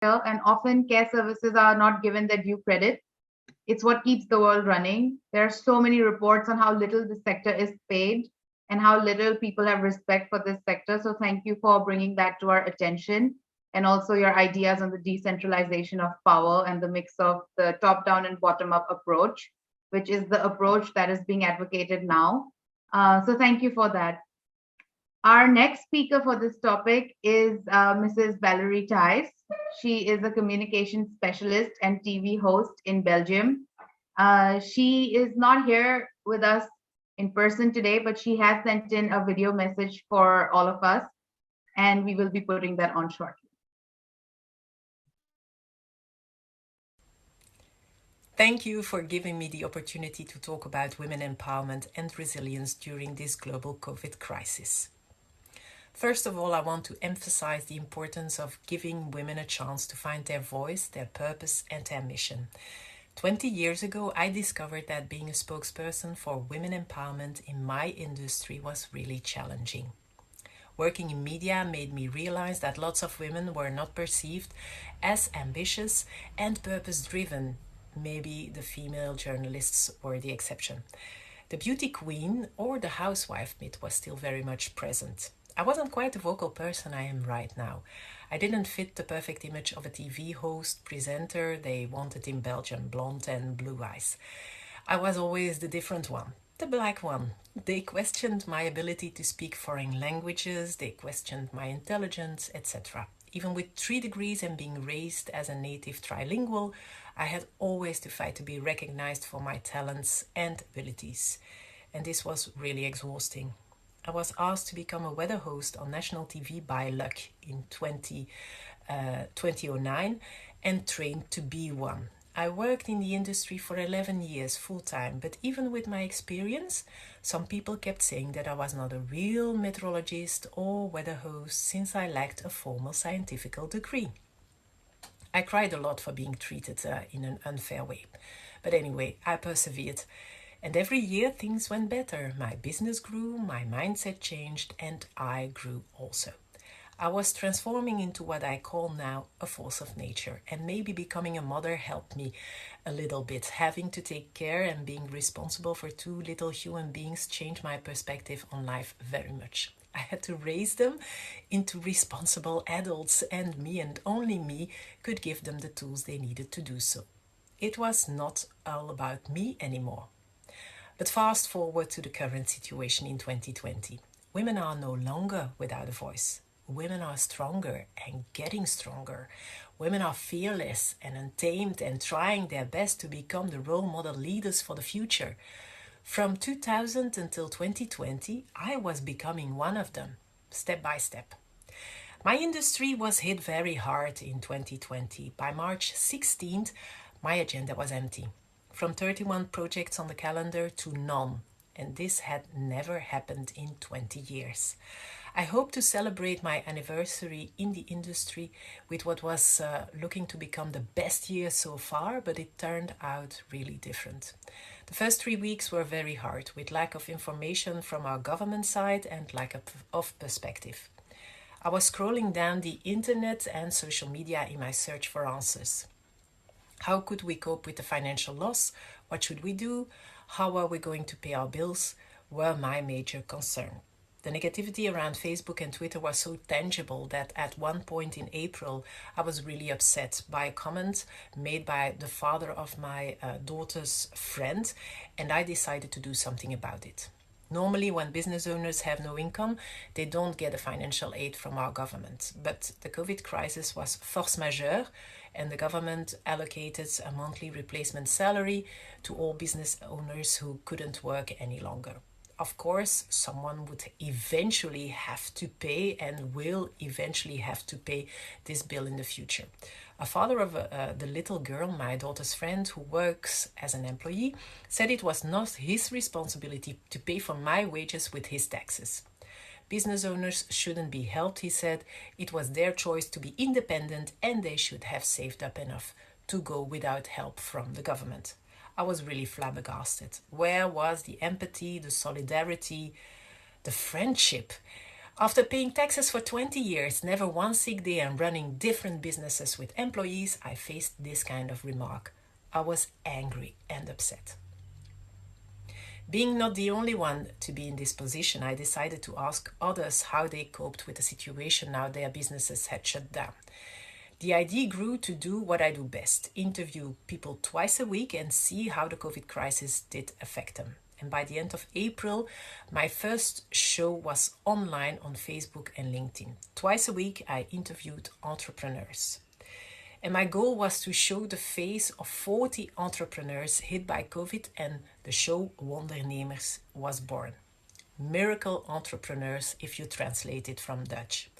and often care services are not given their due credit. It's what keeps the world running. There are so many reports on how little this sector is paid and how little people have respect for this sector. So thank you for bringing that to our attention, and also your ideas on the decentralization of power and the mix of the top down and bottom up approach, which is the approach that is being advocated now. So thank you for that. Our next speaker for this topic is Mrs. Valerie Thijs. She is a communication specialist and TV host in Belgium. She is not here with us in person today, but she has sent in a video message for all of us, and we will be putting that on shortly. Thank you for giving me the opportunity to talk about women empowerment and resilience during this global COVID crisis. First of all, I want to emphasize the importance of giving women a chance to find their voice, their purpose, and their mission. 20 years ago, I discovered that being a spokesperson for women empowerment in my industry was really challenging. Working in media made me realize that lots of women were not perceived as ambitious and purpose-driven. Maybe the female journalists were the exception. The beauty queen or the housewife myth was still very much present. I wasn't quite the vocal person I am right now. I didn't fit the perfect image of a TV host, presenter they wanted in Belgium, blonde and blue eyes. I was always the different one, the black one. They questioned my ability to speak foreign languages, they questioned my intelligence, etc. Even with 3 degrees and being raised as a native trilingual, I had always to fight to be recognized for my talents and abilities. And this was really exhausting. I was asked to become a weather host on national TV by luck in 2009 and trained to be one. I worked in the industry for 11 years full-time, but even with my experience, some people kept saying that I was not a real meteorologist or weather host since I lacked a formal scientific degree. I cried a lot for being treated in an unfair way. But anyway, I persevered. And every year things went better. My business grew, my mindset changed, and I grew also. I was transforming into what I call now a force of nature, and maybe becoming a mother helped me a little bit. Having to take care and being responsible for 2 little human beings changed my perspective on life very much. I had to raise them into responsible adults, and me and only me could give them the tools they needed to do so. It was not all about me anymore. But fast forward to the current situation in 2020. Women are no longer without a voice. Women are stronger and getting stronger. Women are fearless and untamed and trying their best to become the role model leaders for the future. From 2000 until 2020, I was becoming one of them, step by step. My industry was hit very hard in 2020. By March 16th, my agenda was empty. From 31 projects on the calendar to none, and this had never happened in 20 years. I hope to celebrate my anniversary in the industry with what was looking to become the best year so far, but it turned out really different. The first 3 weeks were very hard, with lack of information from our government side and lack of perspective. I was scrolling down the internet and social media in my search for answers. How could we cope with the financial loss? What should we do? How are we going to pay our bills? Were my major concern. The negativity around Facebook and Twitter was so tangible that at one point in April, I was really upset by a comment made by the father of my daughter's friend, and I decided to do something about it. Normally, when business owners have no income, they don't get a financial aid from our government. But the COVID crisis was force majeure, and the government allocated a monthly replacement salary to all business owners who couldn't work any longer. Of course, someone would eventually have to pay and will eventually have to pay this bill in the future. A father of the little girl, my daughter's friend, who works as an employee, said it was not his responsibility to pay for my wages with his taxes. Business owners shouldn't be helped, he said. It was their choice to be independent and they should have saved up enough to go without help from the government. I was really flabbergasted. Where was the empathy, the solidarity, the friendship? After paying taxes for 20 years, never one sick day, and running different businesses with employees, I faced this kind of remark. I was angry and upset. Being not the only one to be in this position, I decided to ask others how they coped with the situation now their businesses had shut down. The idea grew to do what I do best, interview people twice a week and see how the COVID crisis did affect them. And by the end of April, my first show was online on Facebook and LinkedIn. Twice a week, I interviewed entrepreneurs. And my goal was to show the face of 40 entrepreneurs hit by COVID, and the show Wondernemers was born. Miracle entrepreneurs, if you translate it from Dutch.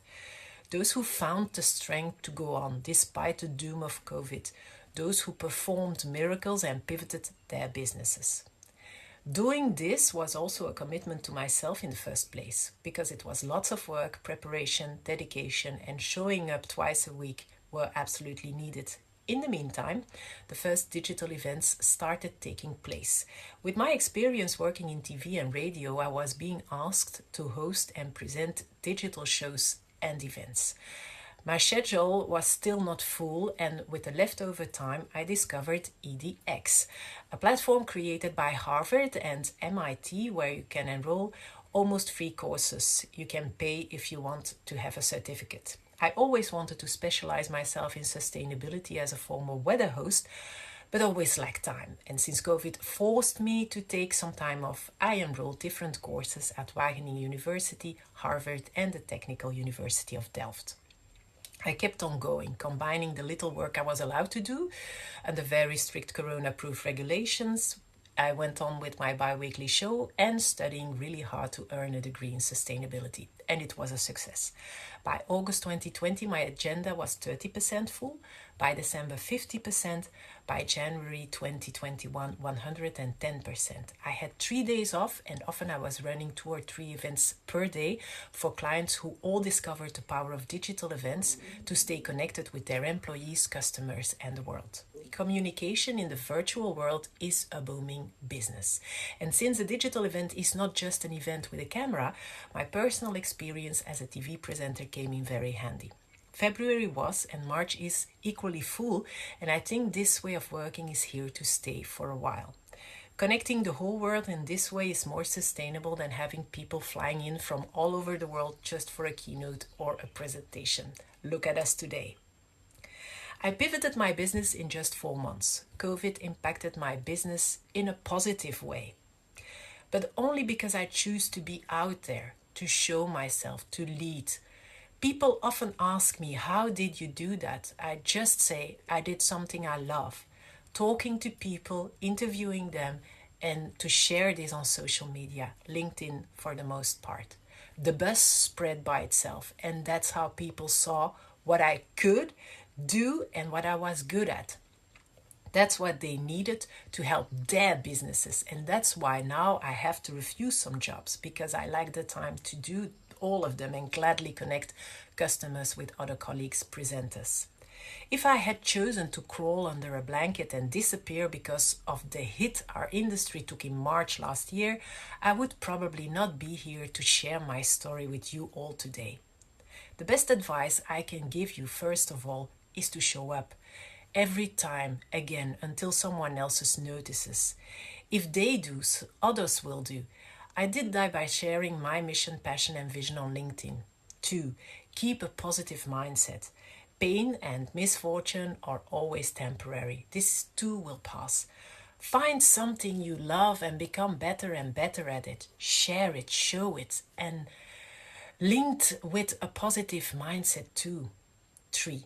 Those who found the strength to go on despite the doom of COVID. Those who performed miracles and pivoted their businesses. Doing this was also a commitment to myself in the first place, because it was lots of work, preparation, dedication, and showing up twice a week were absolutely needed. In the meantime, the first digital events started taking place. With my experience working in TV and radio, I was being asked to host and present digital shows and events. My schedule was still not full, and with the leftover time, I discovered EDX, a platform created by Harvard and MIT where you can enroll almost free courses. You can pay if you want to have a certificate. I always wanted to specialize myself in sustainability as a former weather host, but always lacked time. And since COVID forced me to take some time off, I enrolled different courses at Wageningen University, Harvard, and the Technical University of Delft. I kept on going, combining the little work I was allowed to do under very strict corona-proof regulations. I went on with my bi-weekly show and studying really hard to earn a degree in sustainability. And it was a success. By August 2020, my agenda was 30% full. By December, 50%. By January 2021, 110%. I had 3 days off, and often I was running 2 or 3 events per day for clients who all discovered the power of digital events to stay connected with their employees, customers, and the world. Communication in the virtual world is a booming business. And since a digital event is not just an event with a camera, my personal experience as a TV presenter came in very handy. February was and March is equally full, and I think this way of working is here to stay for a while. Connecting the whole world in this way is more sustainable than having people flying in from all over the world just for a keynote or a presentation. Look at us today. I pivoted my business in just 4 months. COVID impacted my business in a positive way, but only because I choose to be out there, to show myself, to lead. People often ask me, how did you do that? I just say, I did something I love. Talking to people, interviewing them, and to share this on social media, LinkedIn for the most part. The buzz spread by itself, and that's how people saw what I could do and what I was good at. That's what they needed to help their businesses. And that's why now I have to refuse some jobs, because I lack the time to do all of them and gladly connect customers with other colleagues, presenters. If I had chosen to crawl under a blanket and disappear because of the hit our industry took in March last year, I would probably not be here to share my story with you all today. The best advice I can give you, first of all, is to show up every time again until someone else notices. If they do, others will do. I did that by sharing my mission, passion, and vision on LinkedIn. 2. Keep a positive mindset. Pain and misfortune are always temporary. This too will pass. Find something you love and become better and better at it. Share it, show it, and linked with a positive mindset too. 3.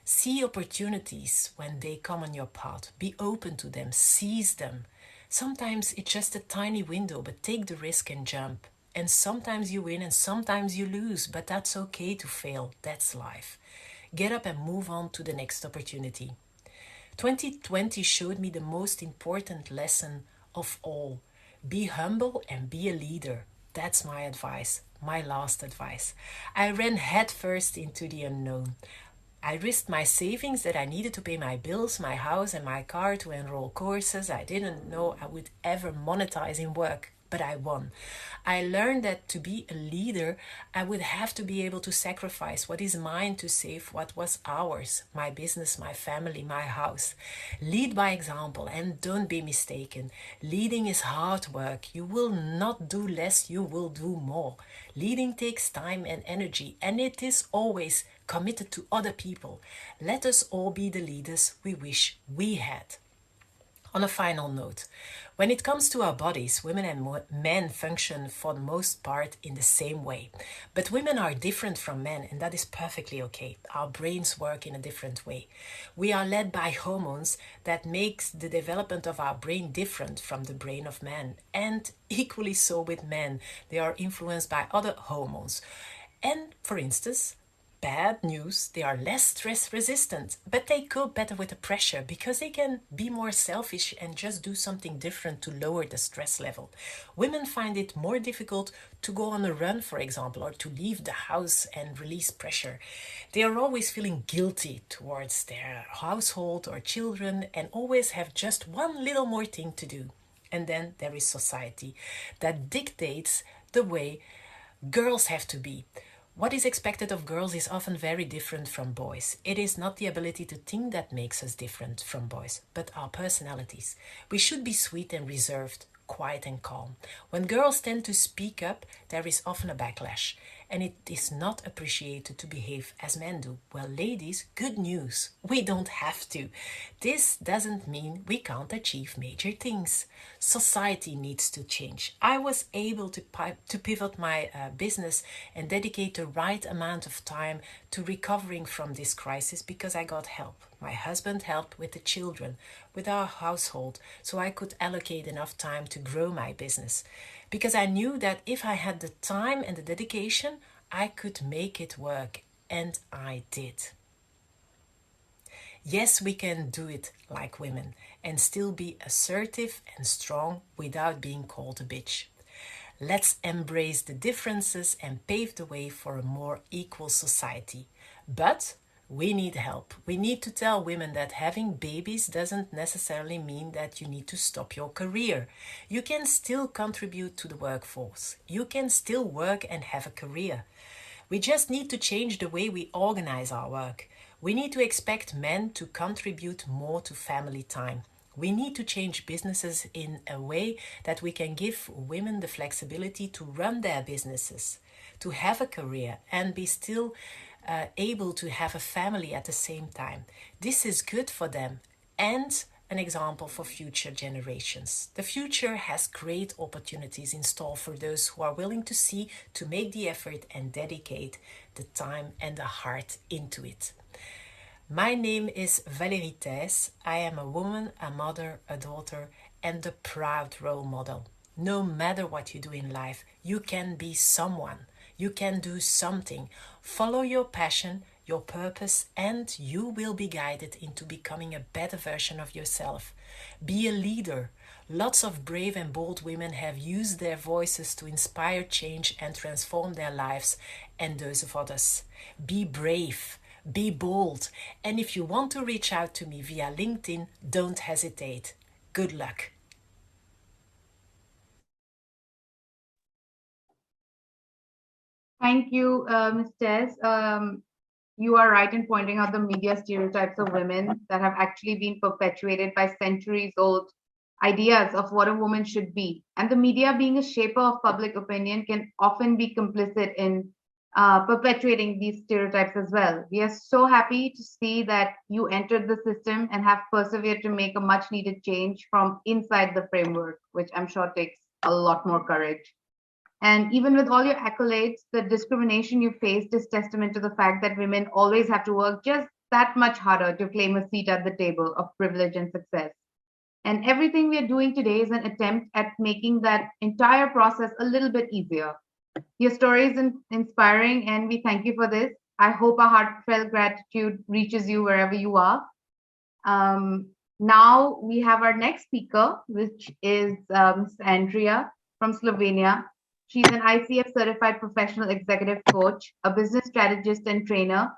See opportunities when they come on your path. Be open to them, seize them. Sometimes it's just a tiny window, but take the risk and jump. And sometimes you win and sometimes you lose, but that's okay to fail. That's life. Get up and move on to the next opportunity. 2020 showed me the most important lesson of all. Be humble and be a leader. That's my advice, my last advice. I ran headfirst into the unknown. I risked my savings that I needed to pay my bills, my house and my car, to enroll courses I didn't know I would ever monetize in work. but I won. I learned that to be a leader, I would have to be able to sacrifice what is mine to save what was ours, my business, my family, my house. Lead by example and don't be mistaken. Leading is hard work. You will not do less, you will do more. Leading takes time and energy, and it is always committed to other people. Let us all be the leaders we wish we had. On a final note, when it comes to our bodies, women and men function for the most part in the same way. But women are different from men, and that is perfectly okay. Our brains work in a different way. We are led by hormones that makes the development of our brain different from the brain of men. And equally so with men, they are influenced by other hormones. And for instance, bad news, they are less stress resistant, but they cope better with the pressure because they can be more selfish and just do something different to lower the stress level. Women find it more difficult to go on a run, for example, or to leave the house and release pressure. They are always feeling guilty towards their household or children and always have just one little more thing to do. And then there is society that dictates the way girls have to be. What is expected of girls is often very different from boys. It is not the ability to think that makes us different from boys, but our personalities. We should be sweet and reserved, quiet and calm. When girls tend to speak up, there is often a backlash, and it is not appreciated to behave as men do. Well, ladies, good news. We don't have to. This doesn't mean we can't achieve major things. Society needs to change. I was able to pivot my business and dedicate the right amount of time to recovering from this crisis because I got help. My husband helped with the children, with our household, so I could allocate enough time to grow my business. Because I knew that if I had the time and the dedication, I could make it work. And I did. Yes, we can do it like women and still be assertive and strong without being called a bitch. Let's embrace the differences and pave the way for a more equal society. But we need help. We need to tell women that having babies doesn't necessarily mean that you need to stop your career. You can still contribute to the workforce. You can still work and have a career. We just need to change the way we organize our work. We need to expect men to contribute more to family time. We need to change businesses in a way that we can give women the flexibility to run their businesses, to have a career, and be still able to have a family at the same time. This is good for them and an example for future generations. The future has great opportunities in store for those who are willing to see, to make the effort and dedicate the time and the heart into it. My name is Valérie Thijs. I am a woman, a mother, a daughter, and a proud role model. No matter what you do in life, you can be someone. You can do something. Follow your passion, your purpose, and you will be guided into becoming a better version of yourself. Be a leader. Lots of brave and bold women have used their voices to inspire change and transform their lives and those of others. Be brave. Be bold. And if you want to reach out to me via LinkedIn, don't hesitate. Good luck. Thank you, Ms. Tess. You are right in pointing out the media stereotypes of women that have actually been perpetuated by centuries old ideas of what a woman should be. And the media, being a shaper of public opinion, can often be complicit in perpetuating these stereotypes as well. We are so happy to see that you entered the system and have persevered to make a much needed change from inside the framework, which I'm sure takes a lot more courage. And even with all your accolades, the discrimination you faced is testament to the fact that women always have to work just that much harder to claim a seat at the table of privilege and success. And everything we are doing today is an attempt at making that entire process a little bit easier. Your story is inspiring, and we thank you for this. I hope our heartfelt gratitude reaches you wherever you are. Now we have our next speaker, which is Ms. Andrea from Slovenia. She's an ICF certified professional executive coach, a business strategist and trainer,